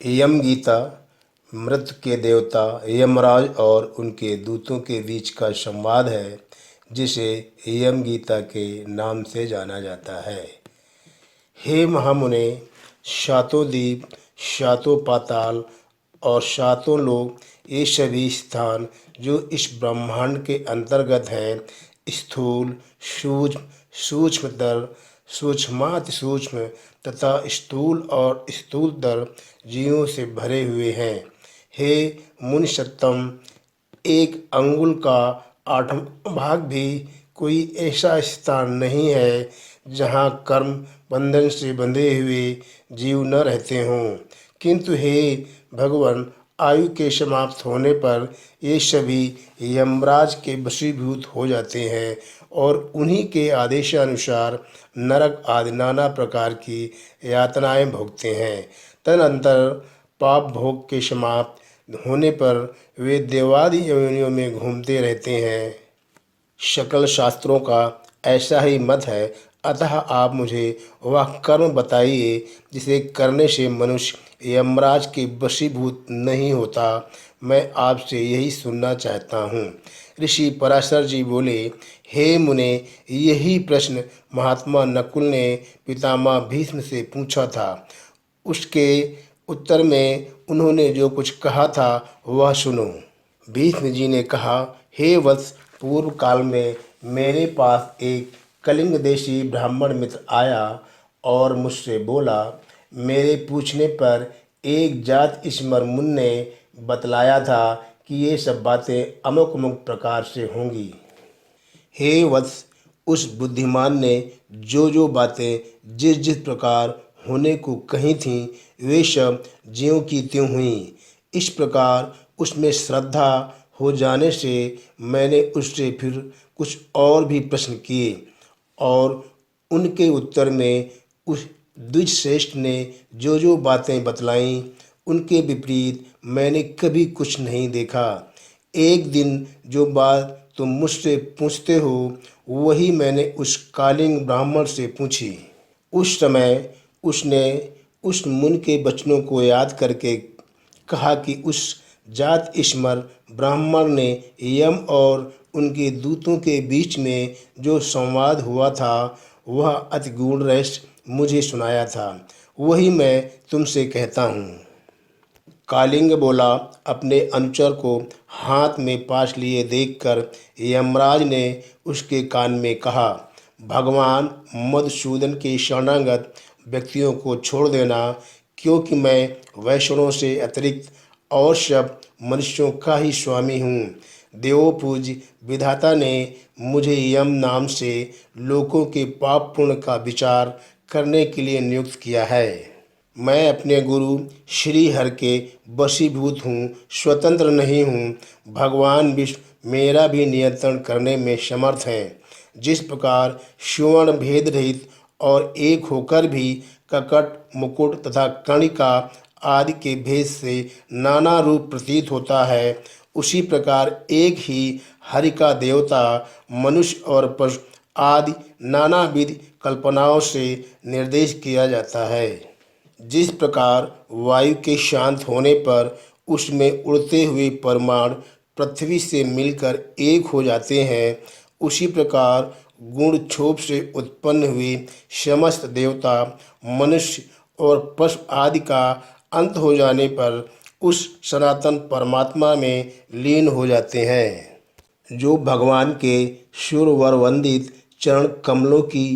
यम गीता मृत्यु के देवता यमराज और उनके दूतों के बीच का संवाद है, जिसे यम गीता के नाम से जाना जाता है। हे महामुने, सातों द्वीप, सातों पाताल और सातों लोक, ये सभी स्थान जो इस ब्रह्मांड के अंतर्गत हैं, स्थूल, सूक्ष्म, सूक्ष्मतर, सूक्ष्माति सूक्ष्म तथा स्थूल और स्थूलतर जीवों से भरे हुए हैं। हे मुनिसत्तम, एक अंगुल का आठवां भाग भी कोई ऐसा स्थान नहीं है जहाँ कर्म बंधन से बंधे हुए जीव न रहते हों। किंतु हे भगवान, आयु के समाप्त होने पर ये सभी यमराज के वशीभूत हो जाते हैं और उन्हीं के आदेशानुसार नरक आदि नाना प्रकार की यातनाएं भोगते हैं। तदनंतर पाप भोग के समाप्त होने पर वे देवादि योनियों में घूमते रहते हैं। सकल शास्त्रों का ऐसा ही मत है, अतः आप मुझे वह कर्म बताइए जिसे करने से मनुष्य यमराज के वशीभूत नहीं होता। मैं आपसे यही सुनना चाहता हूँ। ऋषि पराशर जी बोले, हे मुने, यही प्रश्न महात्मा नकुल ने पितामह भीष्म से पूछा था। उसके उत्तर में उन्होंने जो कुछ कहा था वह सुनो। भीष्म जी ने कहा, हे वत्स, पूर्व काल में मेरे पास एक कलिंग देशी ब्राह्मण मित्र आया और मुझसे बोला। मेरे पूछने पर एक जात ईश्वर मुनि ने बतलाया था कि ये सब बातें अमुक अमुक प्रकार से होंगी। हे वत्स, उस बुद्धिमान ने जो जो बातें जिस जिस प्रकार होने को कही थीं, वे सब ज्यों की त्यों हुईं। इस प्रकार उसमें श्रद्धा हो जाने से मैंने उससे फिर कुछ और भी प्रश्न किए और उनके उत्तर में उस द्विजश्रेष्ठ ने जो जो बातें बतलाईं, उनके विपरीत मैंने कभी कुछ नहीं देखा। एक दिन जो बात तुम मुझसे पूछते हो, वही मैंने उस कालिंग ब्राह्मण से पूछी। उस समय उसने उस मुनि के वचनों को याद करके कहा कि उस जात ईश्वर ब्राह्मण ने यम और उनके दूतों के बीच में जो संवाद हुआ था, वह अति गूढ़ रहस्य मुझे सुनाया था। वही मैं तुमसे कहता हूँ। कालिंग बोला। अपने अनुचर को हाथ में पाश लिए देखकर यमराज ने उसके कान में कहा, भगवान मधुसूदन के शरणागत व्यक्तियों को छोड़ देना, क्योंकि मैं वैष्णवों से अतिरिक्त और सब मनुष्यों का ही स्वामी हूँ। देवपूज्य विधाता ने मुझे यम नाम से लोगों के पाप पुण्य का विचार करने के लिए नियुक्त किया है। मैं अपने गुरु श्री हर के वशीभूत हूँ, स्वतंत्र नहीं हूँ। भगवान विष्णु मेरा भी नियंत्रण करने में समर्थ हैं। जिस प्रकार स्वर्ण भेद रहित और एक होकर भी ककट, मुकुट तथा कणिका आदि के भेद से नाना रूप प्रतीत होता है, उसी प्रकार एक ही हरि का देवता, मनुष्य और पशु आदि नानाविध कल्पनाओं से निर्देश किया जाता है। जिस प्रकार वायु के शांत होने पर उसमें उड़ते हुए परमाणु पृथ्वी से मिलकर एक हो जाते हैं, उसी प्रकार गुण क्षोभ से उत्पन्न हुए समस्त देवता, मनुष्य और पशु आदि का अंत हो जाने पर उस सनातन परमात्मा में लीन हो जाते हैं। जो भगवान के सुरवर वंदित चरण कमलों की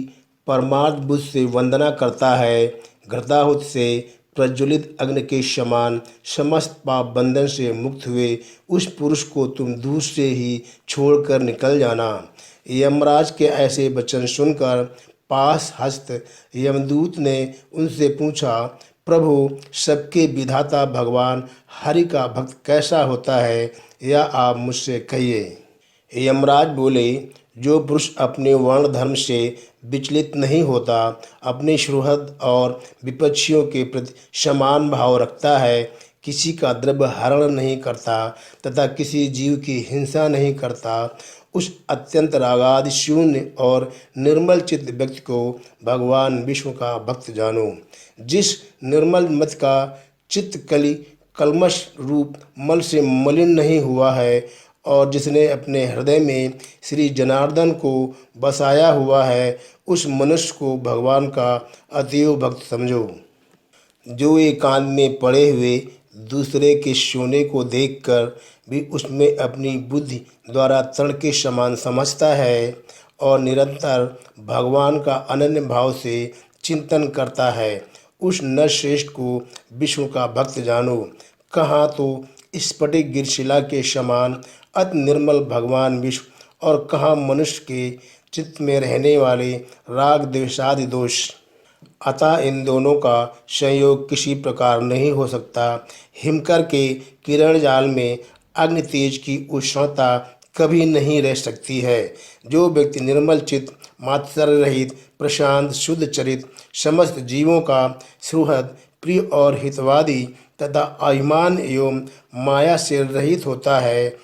परमार्थ बुद्ध से वंदना करता है, घृताहुति से प्रज्वलित अग्नि के समान समस्त पाप बंधन से मुक्त हुए उस पुरुष को तुम दूर से ही छोड़कर निकल जाना। यमराज के ऐसे वचन सुनकर पास हस्त यमदूत ने उनसे पूछा, प्रभु, सबके विधाता भगवान हरि का भक्त कैसा होता है, यह आप मुझसे कहिए। यमराज बोले, जो पुरुष अपने वर्ण धर्म से विचलित नहीं होता, अपने सुहृद और विपक्षियों के प्रति समान भाव रखता है, किसी का द्रव्य हरण नहीं करता तथा किसी जीव की हिंसा नहीं करता, उस अत्यंत रागादि शून्य और निर्मल चित्त व्यक्ति को भगवान विष्णु का भक्त जानो। जिस निर्मल मत का चित्त कली कल्मश रूप मल से मलिन नहीं हुआ है और जिसने अपने हृदय में श्री जनार्दन को बसाया हुआ है, उस मनुष्य को भगवान का अतीव भक्त समझो। जो एकांत में पड़े हुए दूसरे के सोने को देखकर भी उसमें अपनी बुद्धि द्वारा तृण के समान समझता है और निरंतर भगवान का अनन्य भाव से चिंतन करता है, उस नरश्रेष्ठ को विष्णु का भक्त जानो। कहाँ तो स्फटिक गिरशिला के समान अति निर्मल भगवान विष्णु और कहाँ मनुष्य के चित्त में रहने वाले राग द्वेषादि दोष। अतः इन दोनों का संयोग किसी प्रकार नहीं हो सकता। हिमकर के किरण जाल में अग्नि तेज की उष्णता कभी नहीं रह सकती है। जो व्यक्ति निर्मल चित्त, मात्सर्य रहित, प्रशांत, शुद्ध चरित, समस्त जीवों का सुहृद, प्रिय और हितवादी तथा अभिमान एवं माया से रहित होता है,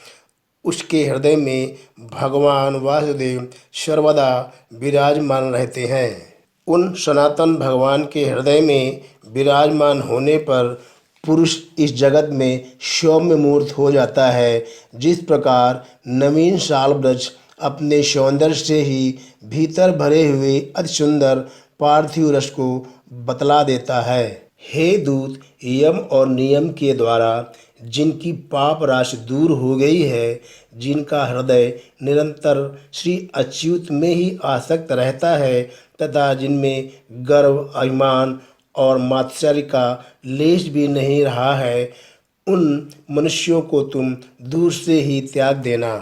उसके हृदय में भगवान वासुदेव सर्वदा विराजमान रहते हैं। उन सनातन भगवान के हृदय में विराजमान होने पर पुरुष इस जगत में सौम्य मूर्त हो जाता है। जिस प्रकार नवीन साल वृक्ष अपने सौंदर्य से ही भीतर भरे हुए अति सुंदर पार्थिव रस को बतला देता है। हे दूत, यम और नियम के द्वारा जिनकी पाप राशि दूर हो गई है, जिनका हृदय निरंतर श्री अच्युत में ही आसक्त रहता है तथा जिनमें गर्व, अभिमान और मात्सर्य का लेश भी नहीं रहा है, उन मनुष्यों को तुम दूर से ही त्याग देना।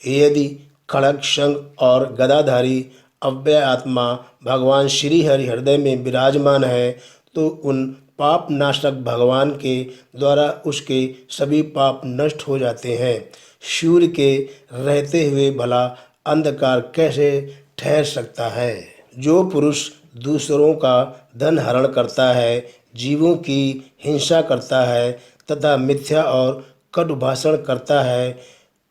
यदि खड़ग, शंख और गदाधारी अव्यय आत्मा भगवान श्री हरि हृदय में विराजमान है, तो उन पाप नाशक भगवान के द्वारा उसके सभी पाप नष्ट हो जाते हैं। सूर्य के रहते हुए भला अंधकार कैसे ठहर सकता है? जो पुरुष दूसरों का धन हरण करता है, जीवों की हिंसा करता है तथा मिथ्या और कटु भाषण करता है,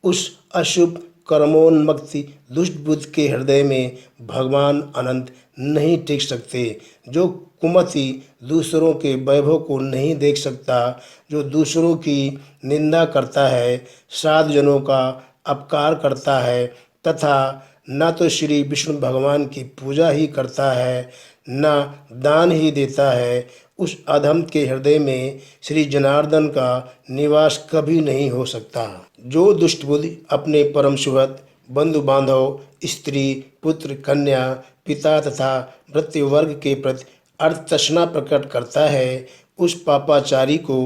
उस अशुभ कर्मोन्मुक्ति दुष्ट बुद्ध के हृदय में भगवान अनंत नहीं टिक सकते। जो कुमति दूसरों के वैभव को नहीं देख सकता, जो दूसरों की निंदा करता है, साधुजनों का अपकार करता है तथा न तो श्री विष्णु भगवान की पूजा ही करता है, न दान ही देता है, उस अधम के हृदय में श्री जनार्दन का निवास कभी नहीं हो सकता। जो दुष्ट बुद्धि अपने परम सुहृद, बंधु बांधव, स्त्री, पुत्र, कन्या, पिता तथा भृत्य वर्ग के प्रति अर्थतृष्णा प्रकट करता है, उस पापाचारी को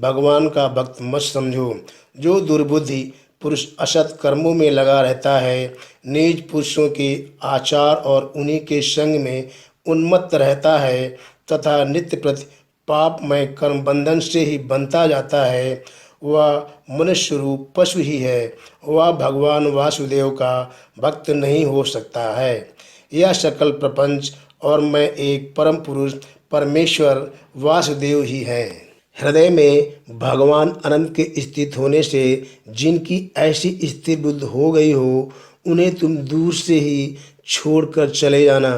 भगवान का भक्त मत समझो। जो दुर्बुद्धि पुरुष असत कर्मों में लगा रहता है, नीच पुरुषों के आचार और उन्हीं के संग में उन्मत्त रहता है तथा नित्य प्रति पापमय कर्म बंधन से ही बनता जाता है, वह मनुष्य रूप पशु ही है। वह भगवान वासुदेव का भक्त नहीं हो सकता है। यह सकल प्रपंच और मैं एक परम पुरुष परमेश्वर वासुदेव ही है। हृदय में भगवान अनंत के स्थित होने से जिनकी ऐसी स्थिर बुद्धि हो गई हो, उन्हें तुम दूर से ही छोड़कर चले जाना।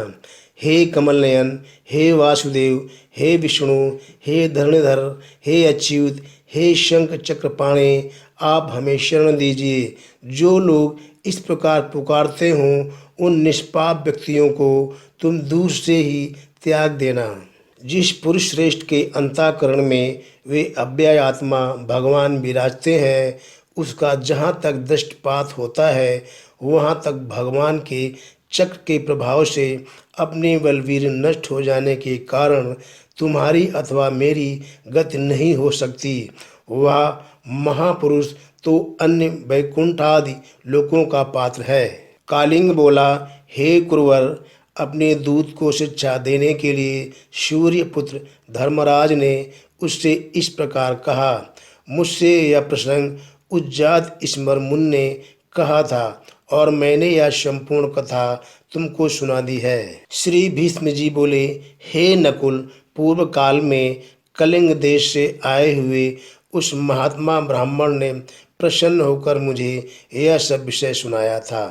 हे कमल नयन, हे वासुदेव, हे विष्णु, हे धरणधर, हे अच्युत, हे शंख चक्रपाणे, आप हमें शरण दीजिए। जो लोग इस प्रकार पुकारते हों, उन निष्पाप व्यक्तियों को तुम दूर से ही त्याग देना। जिस पुरुष श्रेष्ठ के अंतःकरण में वे अव्यय आत्मा भगवान विराजते हैं, उसका जहाँ तक दृष्टिपात होता है, वहाँ तक भगवान के चक्र के प्रभाव से अपने बलवीर नष्ट हो जाने के कारण तुम्हारी अथवा मेरी गति नहीं हो सकती। वह महापुरुष तो अन्य वैकुंठ आदि लोकों का पात्र है। कालिंग बोला, हे कुरवर, अपने दूत को शिक्षा देने के लिए सूर्य पुत्र धर्मराज ने उससे इस प्रकार कहा। मुझसे यह प्रसंग उज्जात स्मरमुन ने कहा था और मैंने यह संपूर्ण कथा तुमको सुना दी है। श्री भीष्म जी बोले, हे नकुल, पूर्व काल में कलिंग देश से आए हुए उस महात्मा ब्राह्मण ने प्रसन्न होकर मुझे यह सब विषय सुनाया था।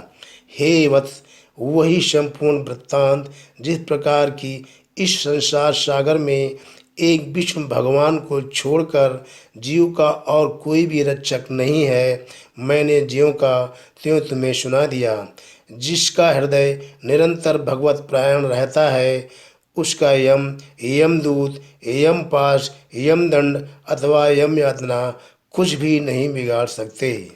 हे वत्स, वही संपूर्ण वृत्तांत जिस प्रकार की इस संसार सागर में एक विष्णु भगवान को छोड़कर जीव का और कोई भी रक्षक नहीं है। मैंने ज्यों का त्यों तुम्हें सुना दिया। जिसका हृदय निरंतर भगवत परायण रहता है, उसका यमदूत, यमपाश, यमदंड अथवा यम यातना कुछ भी नहीं बिगाड़ सकते।